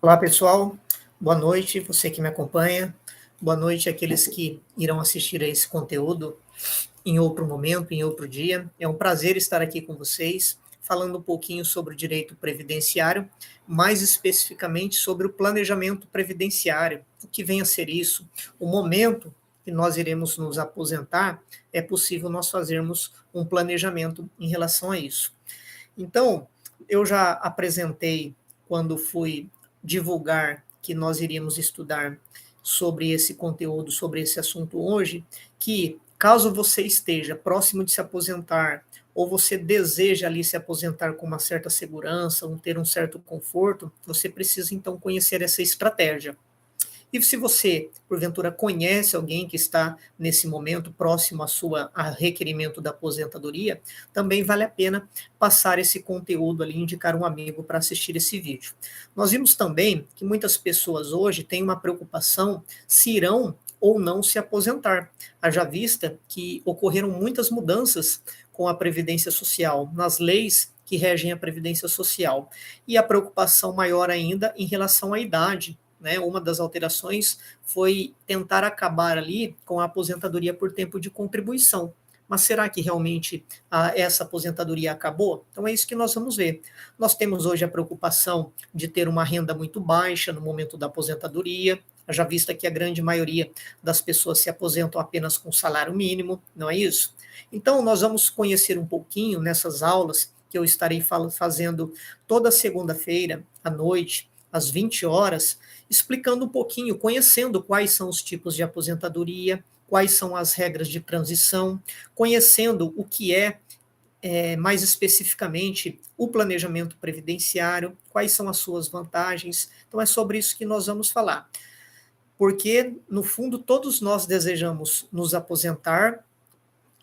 Olá, pessoal. Boa noite, você que me acompanha. Boa noite àqueles que irão assistir a esse conteúdo em outro momento, em outro dia. É um prazer estar aqui com vocês, falando um pouquinho sobre o direito previdenciário, mais especificamente sobre o planejamento previdenciário. O que vem a ser isso? O momento que nós iremos nos aposentar, é possível nós fazermos um planejamento em relação a isso. Então, eu já apresentei quando fui divulgar que nós iríamos estudar sobre esse conteúdo, sobre esse assunto hoje, que caso você esteja próximo de se aposentar ou você deseja ali se aposentar com uma certa segurança, ou ter um certo conforto, você precisa então conhecer essa estratégia. E se você, porventura, conhece alguém que está nesse momento próximo a requerimento da aposentadoria, também vale a pena passar esse conteúdo ali, indicar um amigo para assistir esse vídeo. Nós vimos também que muitas pessoas hoje têm uma preocupação se irão ou não se aposentar. Haja vista que ocorreram muitas mudanças com a Previdência Social, nas leis que regem a Previdência Social. E a preocupação maior ainda em relação à idade, né? Uma das alterações foi tentar acabar ali com a aposentadoria por tempo de contribuição. Mas será que realmente essa aposentadoria acabou? Então é isso que nós vamos ver. Nós temos hoje a preocupação de ter uma renda muito baixa no momento da aposentadoria, já vista que a grande maioria das pessoas se aposentam apenas com salário mínimo, não é isso? Então nós vamos conhecer um pouquinho nessas aulas que eu estarei fazendo toda segunda-feira à noite, às 20 horas, explicando um pouquinho, conhecendo quais são os tipos de aposentadoria, quais são as regras de transição, conhecendo o que mais especificamente, o planejamento previdenciário, quais são as suas vantagens. Então, é sobre isso que nós vamos falar. Porque, no fundo, todos nós desejamos nos aposentar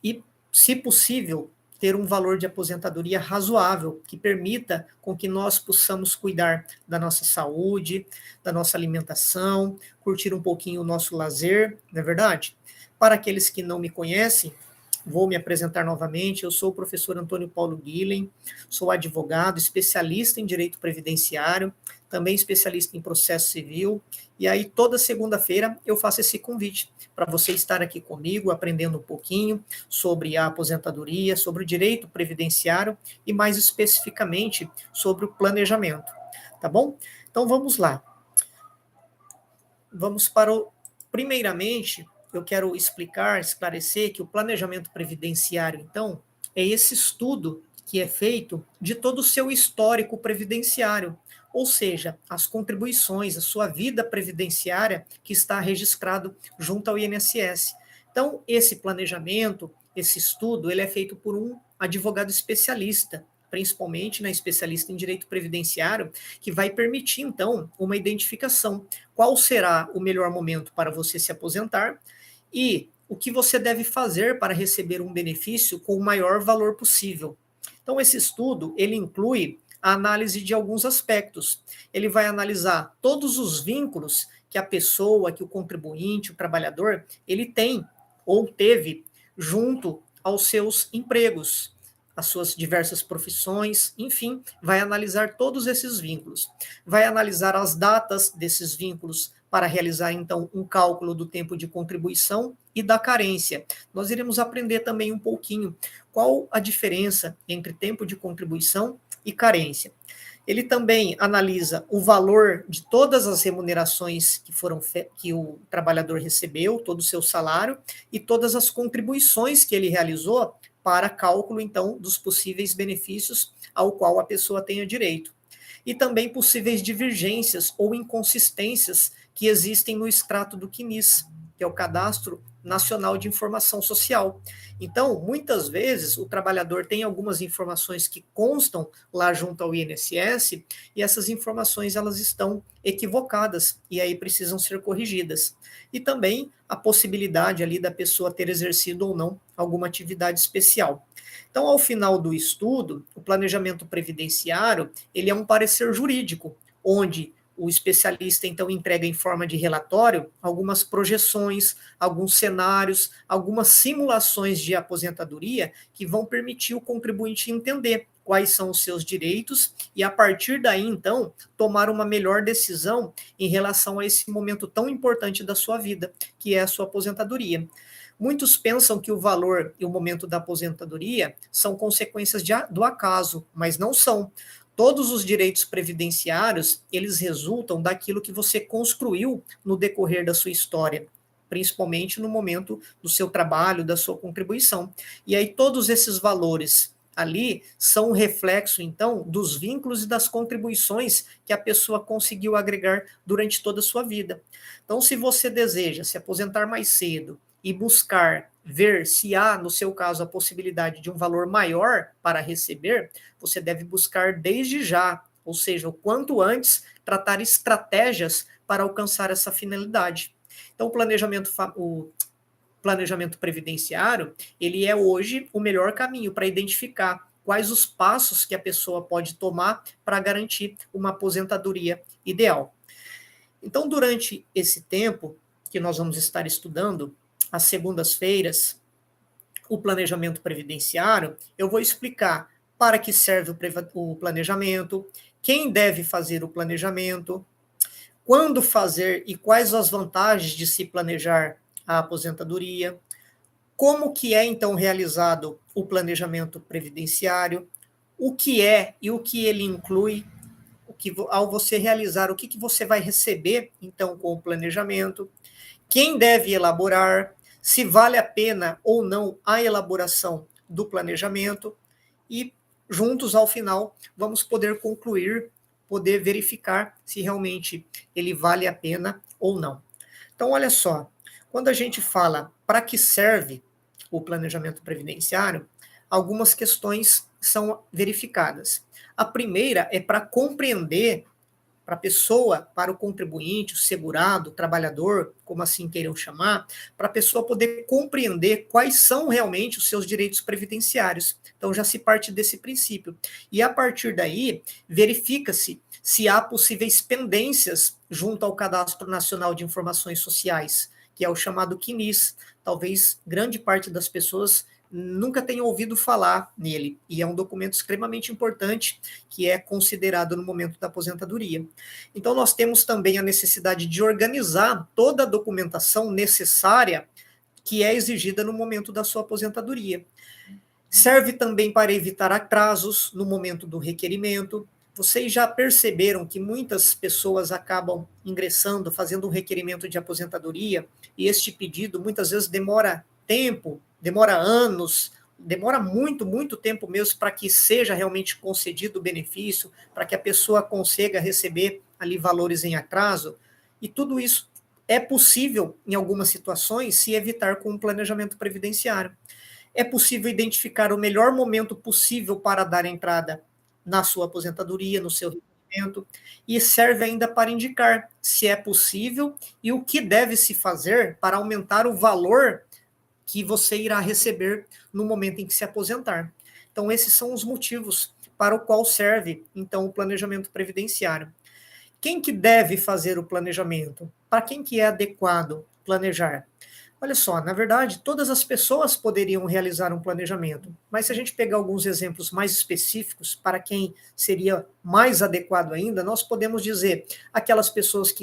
e, se possível, ter um valor de aposentadoria razoável, que permita com que nós possamos cuidar da nossa saúde, da nossa alimentação, curtir um pouquinho o nosso lazer, não é verdade? Para aqueles que não me conhecem, vou me apresentar novamente. Eu sou o professor Antônio Paulo Guilhem, sou advogado, especialista em direito previdenciário, também especialista em processo civil, e aí toda segunda-feira eu faço esse convite para você estar aqui comigo, aprendendo um pouquinho sobre a aposentadoria, sobre o direito previdenciário e mais especificamente sobre o planejamento, tá bom? Então vamos lá. Vamos para o primeiramente, eu quero explicar, esclarecer que o planejamento previdenciário, então, é esse estudo que é feito de todo o seu histórico previdenciário, ou seja, as contribuições, a sua vida previdenciária que está registrado junto ao INSS. Então, esse planejamento, esse estudo, ele é feito por um advogado especialista, principalmente especialista em direito previdenciário, que vai permitir, então, uma identificação. Qual será o melhor momento para você se aposentar e o que você deve fazer para receber um benefício com o maior valor possível. Então, esse estudo, ele inclui a análise de alguns aspectos. Ele vai analisar todos os vínculos que a pessoa, que o contribuinte, o trabalhador, ele tem ou teve junto aos seus empregos, as suas diversas profissões, enfim, vai analisar todos esses vínculos. Vai analisar as datas desses vínculos para realizar, então, um cálculo do tempo de contribuição e da carência. Nós iremos aprender também um pouquinho qual a diferença entre tempo de contribuição e carência. Ele também analisa o valor de todas as remunerações que o trabalhador recebeu, todo o seu salário, e todas as contribuições que ele realizou para cálculo, então, dos possíveis benefícios ao qual a pessoa tenha direito. E também possíveis divergências ou inconsistências que existem no extrato do CNIS, que é o Cadastro Nacional de Informação Social. Então, muitas vezes, o trabalhador tem algumas informações que constam lá junto ao INSS e essas informações elas estão equivocadas e aí precisam ser corrigidas. E também a possibilidade ali da pessoa ter exercido ou não alguma atividade especial. Então, ao final do estudo, o planejamento previdenciário, ele é um parecer jurídico, onde o especialista, então, entrega em forma de relatório algumas projeções, alguns cenários, algumas simulações de aposentadoria que vão permitir o contribuinte entender quais são os seus direitos e, a partir daí, então, tomar uma melhor decisão em relação a esse momento tão importante da sua vida, que é a sua aposentadoria. Muitos pensam que o valor e o momento da aposentadoria são consequências do acaso, mas não são. Todos os direitos previdenciários, eles resultam daquilo que você construiu no decorrer da sua história, principalmente no momento do seu trabalho, da sua contribuição. E aí todos esses valores ali são um reflexo, então, dos vínculos e das contribuições que a pessoa conseguiu agregar durante toda a sua vida. Então, se você deseja se aposentar mais cedo e buscar ver se há, no seu caso, a possibilidade de um valor maior para receber, você deve buscar desde já, ou seja, o quanto antes, tratar estratégias para alcançar essa finalidade. Então, o planejamento previdenciário, ele é hoje o melhor caminho para identificar quais os passos que a pessoa pode tomar para garantir uma aposentadoria ideal. Então, durante esse tempo que nós vamos estar estudando, às segundas-feiras, o planejamento previdenciário, eu vou explicar para que serve o planejamento, quem deve fazer o planejamento, quando fazer e quais as vantagens de se planejar a aposentadoria, como que é, então, realizado o planejamento previdenciário, o que é e o que ele inclui, ao você realizar, o que você vai receber, então, com o planejamento, quem deve elaborar, se vale a pena ou não a elaboração do planejamento, e juntos, ao final, vamos poder concluir, poder verificar se realmente ele vale a pena ou não. Então, olha só, quando a gente fala para que serve o planejamento previdenciário, algumas questões são verificadas. A primeira é para compreender, para a pessoa, para o contribuinte, o segurado, o trabalhador, como assim queiram chamar, para a pessoa poder compreender quais são realmente os seus direitos previdenciários. Então já se parte desse princípio. E a partir daí, verifica-se se há possíveis pendências junto ao Cadastro Nacional de Informações Sociais, que é o chamado CNIS. Talvez grande parte das pessoas nunca tenha ouvido falar nele, e é um documento extremamente importante que é considerado no momento da aposentadoria. Então, nós temos também a necessidade de organizar toda a documentação necessária que é exigida no momento da sua aposentadoria. Serve também para evitar atrasos no momento do requerimento. Vocês já perceberam que muitas pessoas acabam ingressando, fazendo um requerimento de aposentadoria, e este pedido muitas vezes demora tempo, demora anos, demora muito, muito tempo mesmo para que seja realmente concedido o benefício, para que a pessoa consiga receber ali valores em atraso, e tudo isso é possível, em algumas situações, se evitar com um planejamento previdenciário. É possível identificar o melhor momento possível para dar entrada na sua aposentadoria, no seu requerimento, e serve ainda para indicar se é possível e o que deve se fazer para aumentar o valor que você irá receber no momento em que se aposentar. Então, esses são os motivos para o qual serve, então, o planejamento previdenciário. Quem que deve fazer o planejamento? Para quem que é adequado planejar? Olha só, na verdade, todas as pessoas poderiam realizar um planejamento, mas se a gente pegar alguns exemplos mais específicos, para quem seria mais adequado ainda, nós podemos dizer aquelas pessoas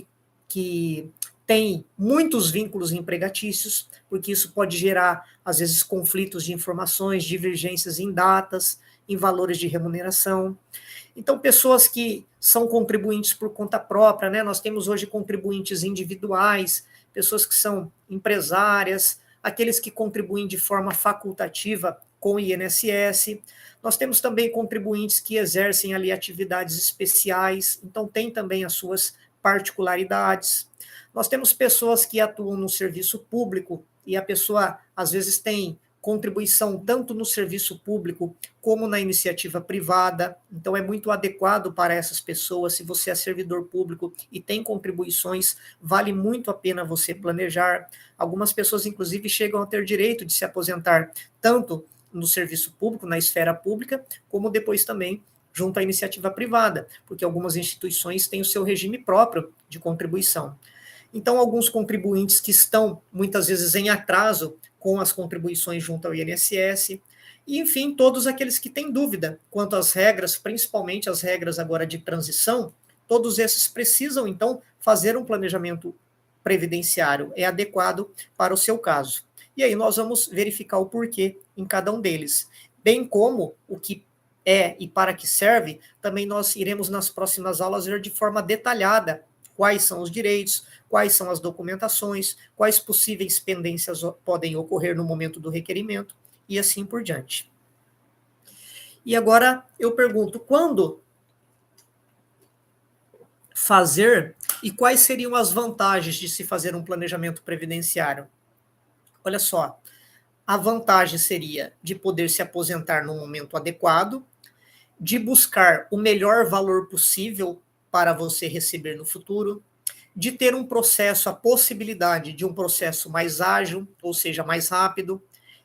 que têm muitos vínculos empregatícios, porque isso pode gerar, às vezes, conflitos de informações, divergências em datas, em valores de remuneração. Então, pessoas que são contribuintes por conta própria, né? Nós temos hoje contribuintes individuais, pessoas que são empresárias, aqueles que contribuem de forma facultativa com o INSS. Nós temos também contribuintes que exercem ali atividades especiais, então tem também as suas particularidades. Nós temos pessoas que atuam no serviço público e a pessoa, às vezes, tem contribuição tanto no serviço público como na iniciativa privada. Então, é muito adequado para essas pessoas. Se você é servidor público e tem contribuições, vale muito a pena você planejar. Algumas pessoas, inclusive, chegam a ter direito de se aposentar tanto no serviço público, na esfera pública, como depois também junto à iniciativa privada, porque algumas instituições têm o seu regime próprio de contribuição. Então, alguns contribuintes que estão, muitas vezes, em atraso com as contribuições junto ao INSS, E, enfim, todos aqueles que têm dúvida quanto às regras, principalmente as regras agora de transição, todos esses precisam, então, fazer um planejamento previdenciário, é adequado para o seu caso. E aí nós vamos verificar o porquê em cada um deles, bem como o que é e para que serve, também nós iremos nas próximas aulas ver de forma detalhada quais são os direitos, quais são as documentações, quais possíveis pendências podem ocorrer no momento do requerimento, e assim por diante. E agora eu pergunto, quando fazer e quais seriam as vantagens de se fazer um planejamento previdenciário? Olha só, a vantagem seria de poder se aposentar no momento adequado, de buscar o melhor valor possível para você receber no futuro, de ter um processo, a possibilidade de um processo mais ágil, ou seja, mais rápido,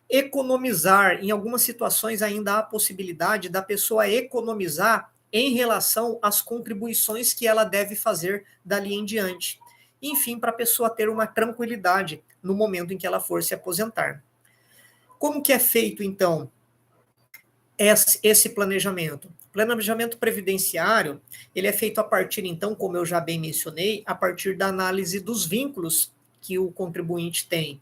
economizar, em algumas situações ainda há a possibilidade da pessoa economizar em relação às contribuições que ela deve fazer dali em diante. Enfim, para a pessoa ter uma tranquilidade no momento em que ela for se aposentar. Como que é feito, então, esse planejamento? O planejamento previdenciário, ele é feito a partir, então, como eu já bem mencionei, a partir da análise dos vínculos que o contribuinte tem.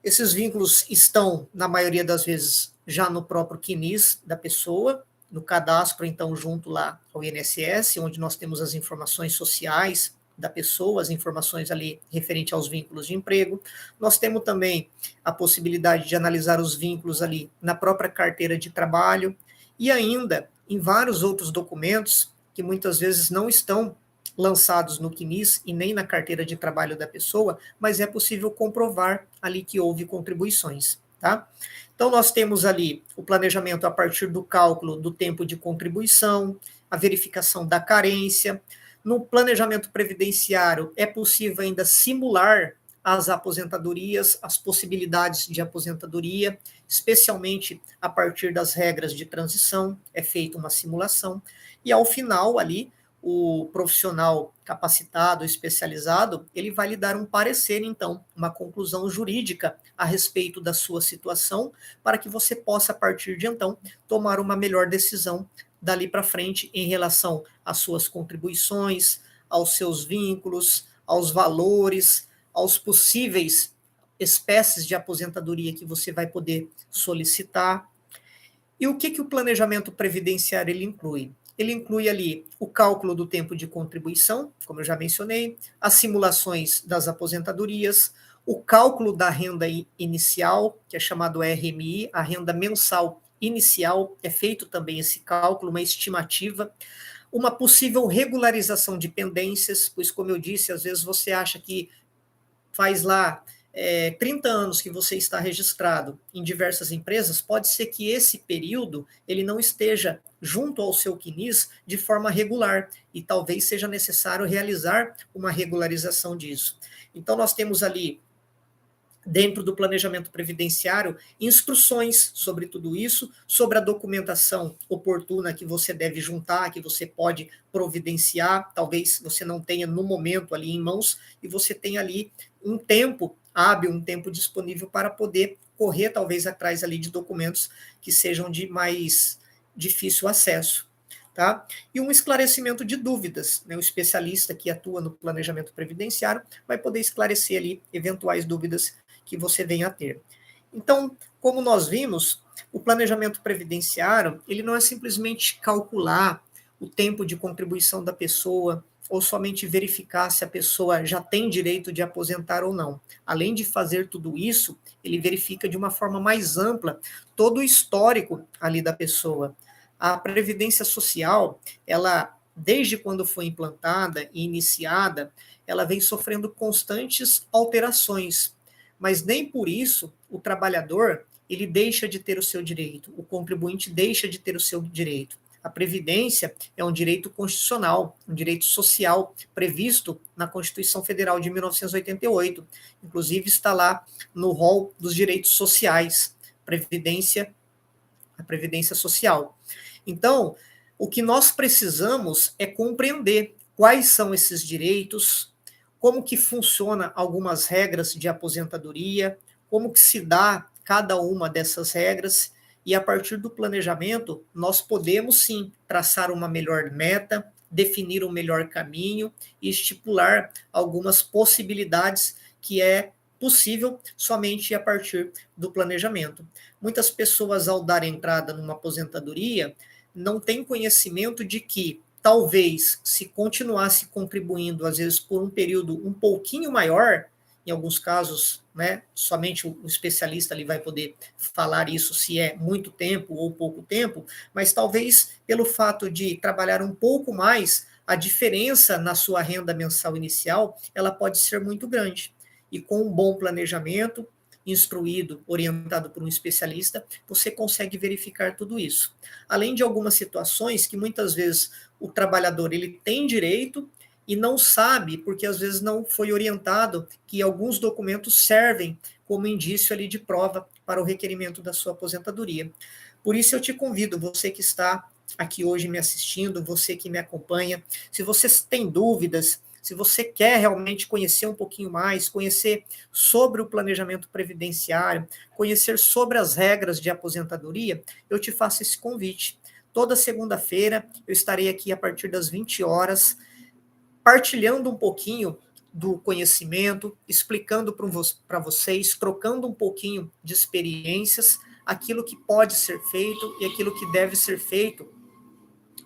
Esses vínculos estão, na maioria das vezes, já no próprio CNIS da pessoa, no cadastro, então, junto lá ao INSS, onde nós temos as informações sociais da pessoa, as informações ali referente aos vínculos de emprego. Nós temos também a possibilidade de analisar os vínculos ali na própria carteira de trabalho e ainda em vários outros documentos que muitas vezes não estão lançados no CNIS e nem na carteira de trabalho da pessoa, mas é possível comprovar ali que houve contribuições, tá? Então, nós temos ali o planejamento a partir do cálculo do tempo de contribuição, a verificação da carência. No planejamento previdenciário, é possível ainda simular as aposentadorias, as possibilidades de aposentadoria, especialmente a partir das regras de transição, é feita uma simulação, e ao final ali, o profissional capacitado, especializado, ele vai lhe dar um parecer, então, uma conclusão jurídica a respeito da sua situação, para que você possa, a partir de então, tomar uma melhor decisão dali para frente em relação às suas contribuições, aos seus vínculos, aos valores, aos possíveis espécies de aposentadoria que você vai poder solicitar. E o que o planejamento previdenciário ele inclui? Ele inclui ali o cálculo do tempo de contribuição, como eu já mencionei, as simulações das aposentadorias, o cálculo da renda inicial, que é chamado RMI, a renda mensal inicial, é feito também esse cálculo, uma estimativa, uma possível regularização de pendências, pois, como eu disse, às vezes você acha que faz lá 30 anos que você está registrado em diversas empresas, pode ser que esse período ele não esteja junto ao seu CNIS de forma regular e talvez seja necessário realizar uma regularização disso. Então, nós temos ali, dentro do planejamento previdenciário, instruções sobre tudo isso, sobre a documentação oportuna que você deve juntar, que você pode providenciar, talvez você não tenha no momento ali em mãos, e você tenha ali um tempo hábil, um tempo disponível para poder correr talvez atrás ali de documentos que sejam de mais difícil acesso. Tá? E um esclarecimento de dúvidas, né? O especialista que atua no planejamento previdenciário vai poder esclarecer ali eventuais dúvidas que você venha a ter. Então, como nós vimos, o planejamento previdenciário, ele não é simplesmente calcular o tempo de contribuição da pessoa ou somente verificar se a pessoa já tem direito de aposentar ou não. Além de fazer tudo isso, ele verifica de uma forma mais ampla todo o histórico ali da pessoa. A Previdência Social, ela, desde quando foi implantada e iniciada, ela vem sofrendo constantes alterações, mas nem por isso o trabalhador ele deixa de ter o seu direito, o contribuinte deixa de ter o seu direito. A previdência é um direito constitucional, um direito social previsto na Constituição Federal de 1988. Inclusive está lá no rol dos direitos sociais, a previdência social. Então, o que nós precisamos é compreender quais são esses direitos, como que funciona algumas regras de aposentadoria, como que se dá cada uma dessas regras E a partir do planejamento, nós podemos sim traçar uma melhor meta, definir um melhor caminho e estipular algumas possibilidades que é possível somente a partir do planejamento. Muitas pessoas, ao dar entrada numa aposentadoria, não têm conhecimento de que talvez se continuasse contribuindo, às vezes por um período um pouquinho maior, em alguns casos, né, somente o especialista ali vai poder falar isso se é muito tempo ou pouco tempo, mas talvez pelo fato de trabalhar um pouco mais, a diferença na sua renda mensal inicial, ela pode ser muito grande. E com um bom planejamento, instruído, orientado por um especialista, você consegue verificar tudo isso. Além de algumas situações que muitas vezes o trabalhador ele tem direito e não sabe, porque às vezes não foi orientado que alguns documentos servem como indício ali de prova para o requerimento da sua aposentadoria. Por isso eu te convido, você que está aqui hoje me assistindo, você que me acompanha, se você tem dúvidas, se você quer realmente conhecer um pouquinho mais, conhecer sobre o planejamento previdenciário, conhecer sobre as regras de aposentadoria, eu te faço esse convite. Toda segunda-feira eu estarei aqui a partir das 20 horas, partilhando um pouquinho do conhecimento, explicando para vocês, trocando um pouquinho de experiências, aquilo que pode ser feito e aquilo que deve ser feito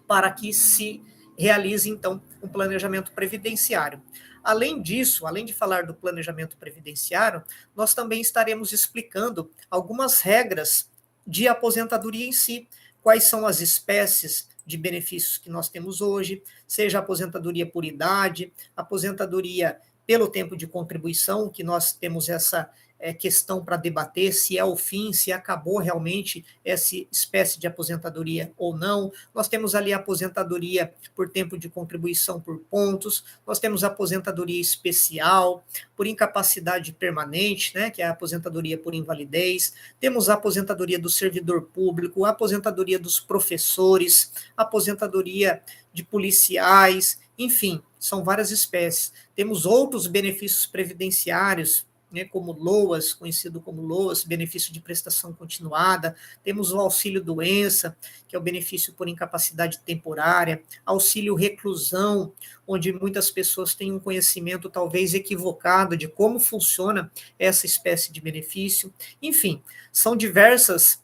para que se realize, então, um planejamento previdenciário. Além disso, além de falar do planejamento previdenciário, nós também estaremos explicando algumas regras de aposentadoria em si, quais são as espécies de benefícios que nós temos hoje, seja aposentadoria por idade, aposentadoria pelo tempo de contribuição, que nós temos essa questão para debater se é o fim, se acabou realmente essa espécie de aposentadoria ou não. Nós temos ali a aposentadoria por tempo de contribuição por pontos, nós temos a aposentadoria especial, por incapacidade permanente, né, que é a aposentadoria por invalidez, temos a aposentadoria do servidor público, a aposentadoria dos professores, a aposentadoria de policiais, enfim, são várias espécies. Temos outros benefícios previdenciários, né, como LOAS, conhecido como LOAS, benefício de prestação continuada, temos o auxílio-doença, que é o benefício por incapacidade temporária, auxílio-reclusão, onde muitas pessoas têm um conhecimento talvez equivocado de como funciona essa espécie de benefício. Enfim, são diversas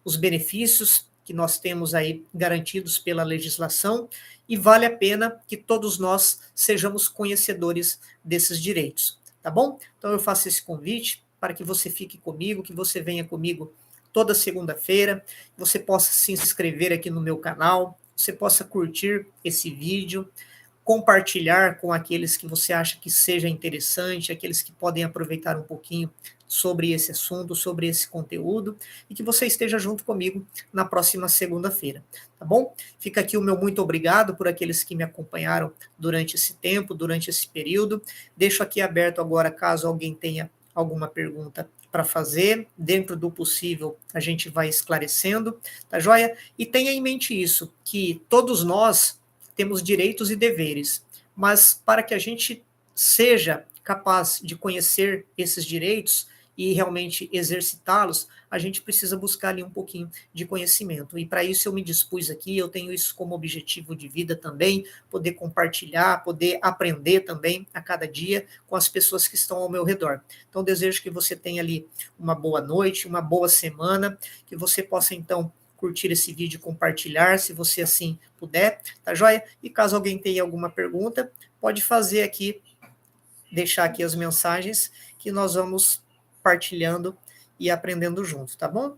os benefícios que nós temos aí garantidos pela legislação e vale a pena que todos nós sejamos conhecedores desses direitos. Tá bom? Então eu faço esse convite para que você fique comigo, que você venha comigo toda segunda-feira, você possa se inscrever aqui no meu canal, você possa curtir esse vídeo, compartilhar com aqueles que você acha que seja interessante, aqueles que podem aproveitar um pouquinho sobre esse assunto, sobre esse conteúdo, e que você esteja junto comigo na próxima segunda-feira, tá bom? Fica aqui o meu muito obrigado por aqueles que me acompanharam durante esse tempo, durante esse período. Deixo aqui aberto agora, caso alguém tenha alguma pergunta para fazer, dentro do possível a gente vai esclarecendo, tá joia? E tenha em mente isso, que todos nós temos direitos e deveres, mas para que a gente seja capaz de conhecer esses direitos e realmente exercitá-los, a gente precisa buscar ali um pouquinho de conhecimento. E para isso eu me dispus aqui, eu tenho isso como objetivo de vida também, poder compartilhar, poder aprender também a cada dia com as pessoas que estão ao meu redor. Então desejo que você tenha ali uma boa noite, uma boa semana, que você possa então curtir esse vídeo, compartilhar, se você assim puder, tá joia? E caso alguém tenha alguma pergunta, pode fazer aqui, deixar aqui as mensagens, que nós vamos partilhando e aprendendo juntos, tá bom?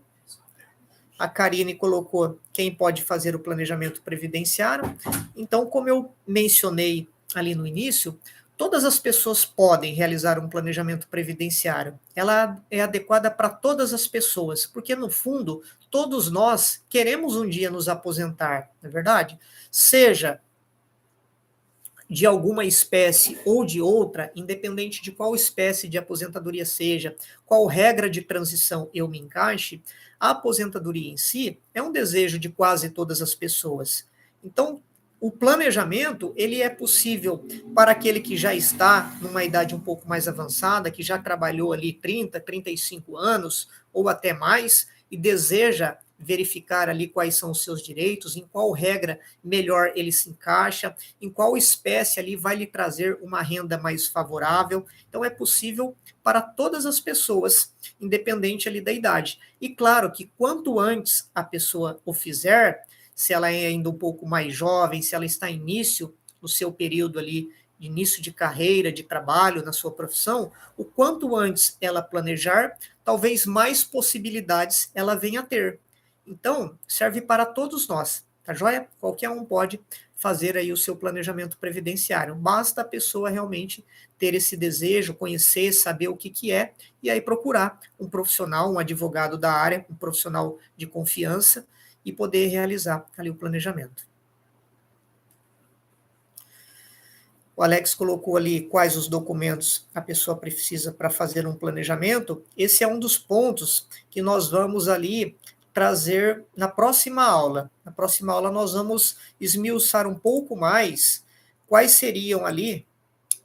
A Karine colocou quem pode fazer o planejamento previdenciário. Então, como eu mencionei ali no início, todas as pessoas podem realizar um planejamento previdenciário. Ela é adequada para todas as pessoas, porque no fundo, todos nós queremos um dia nos aposentar, não é verdade? Seja de alguma espécie ou de outra, independente de qual espécie de aposentadoria seja, qual regra de transição eu me encaixe, a aposentadoria em si é um desejo de quase todas as pessoas. Então, o planejamento, ele é possível para aquele que já está numa idade um pouco mais avançada, que já trabalhou ali 30, 35 anos ou até mais, e deseja verificar ali quais são os seus direitos, em qual regra melhor ele se encaixa, em qual espécie ali vai lhe trazer uma renda mais favorável. Então é possível para todas as pessoas, independente ali da idade. E claro que quanto antes a pessoa o fizer, se ela é ainda um pouco mais jovem, se ela está início no seu período ali de início de carreira, de trabalho na sua profissão, o quanto antes ela planejar, talvez mais possibilidades ela venha a ter. Então, serve para todos nós, tá joia? Qualquer um pode fazer aí o seu planejamento previdenciário. Basta a pessoa realmente ter esse desejo, conhecer, saber o que que é, e aí procurar um profissional, um advogado da área, um profissional de confiança, e poder realizar ali o planejamento. O Alex colocou ali quais os documentos a pessoa precisa para fazer um planejamento. Esse é um dos pontos que nós vamos ali trazer na próxima aula. Na próxima aula nós vamos esmiuçar um pouco mais quais seriam ali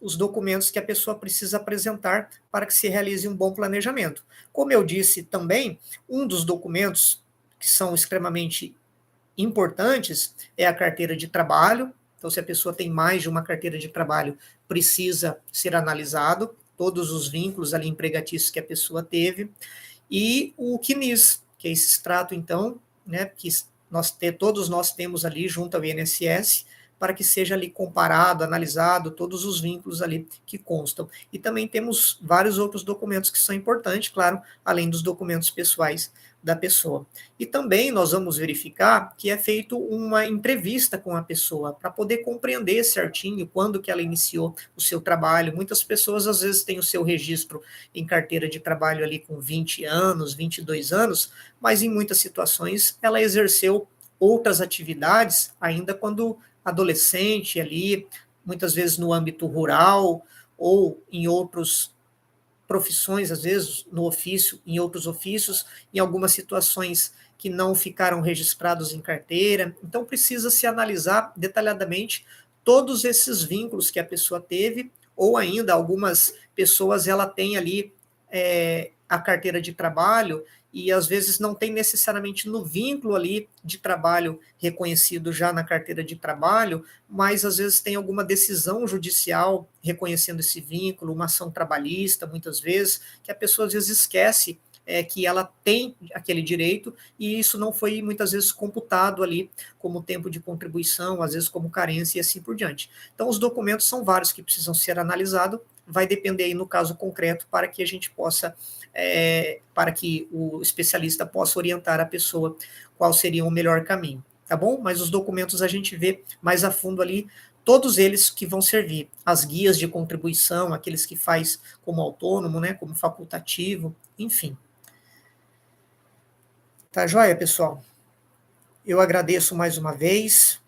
os documentos que a pessoa precisa apresentar para que se realize um bom planejamento. Como eu disse também, um dos documentos que são extremamente importantes é a carteira de trabalho. Então, se a pessoa tem mais de uma carteira de trabalho, precisa ser analisado todos os vínculos ali empregatícios que a pessoa teve. E o CNIS, que é esse extrato, então, né, que todos nós temos ali junto ao INSS, para que seja ali comparado, analisado, todos os vínculos ali que constam. E também temos vários outros documentos que são importantes, claro, além dos documentos pessoais da pessoa. E também nós vamos verificar que é feito uma entrevista com a pessoa, para poder compreender certinho quando que ela iniciou o seu trabalho. Muitas pessoas, às vezes, têm o seu registro em carteira de trabalho ali com 20 anos, 22 anos, mas em muitas situações ela exerceu outras atividades ainda quando adolescente ali, muitas vezes no âmbito rural ou em outros profissões, às vezes no ofício, em outros ofícios, em algumas situações que não ficaram registrados em carteira. Então precisa se analisar detalhadamente todos esses vínculos que a pessoa teve, ou ainda algumas pessoas ela tem ali a carteira de trabalho e às vezes não tem necessariamente no vínculo ali de trabalho reconhecido já na carteira de trabalho, mas às vezes tem alguma decisão judicial reconhecendo esse vínculo, uma ação trabalhista, muitas vezes, que a pessoa às vezes esquece que ela tem aquele direito e isso não foi muitas vezes computado ali como tempo de contribuição, às vezes como carência e assim por diante. Então os documentos são vários que precisam ser analisados, vai depender aí no caso concreto para que a gente possa, para que o especialista possa orientar a pessoa qual seria o melhor caminho, tá bom? Mas os documentos a gente vê mais a fundo ali, todos eles que vão servir, as guias de contribuição, aqueles que faz como autônomo, né, como facultativo, enfim. Tá joia, pessoal? Eu agradeço mais uma vez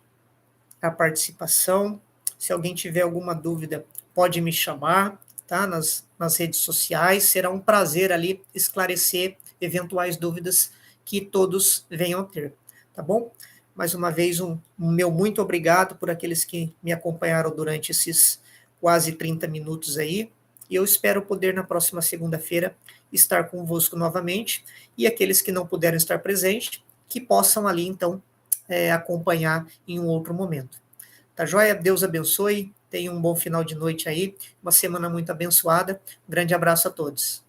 a participação. Se alguém tiver alguma dúvida, pode me chamar, tá? Nas redes sociais. Será um prazer ali esclarecer eventuais dúvidas que todos venham a ter, tá bom? Mais uma vez, um meu muito obrigado por aqueles que me acompanharam durante esses quase 30 minutos aí. E eu espero poder, na próxima segunda-feira, estar convosco novamente. E aqueles que não puderam estar presentes, que possam ali, então, acompanhar em um outro momento. Tá joia? Deus abençoe. Tenha um bom final de noite aí. Uma semana muito abençoada. Um grande abraço a todos.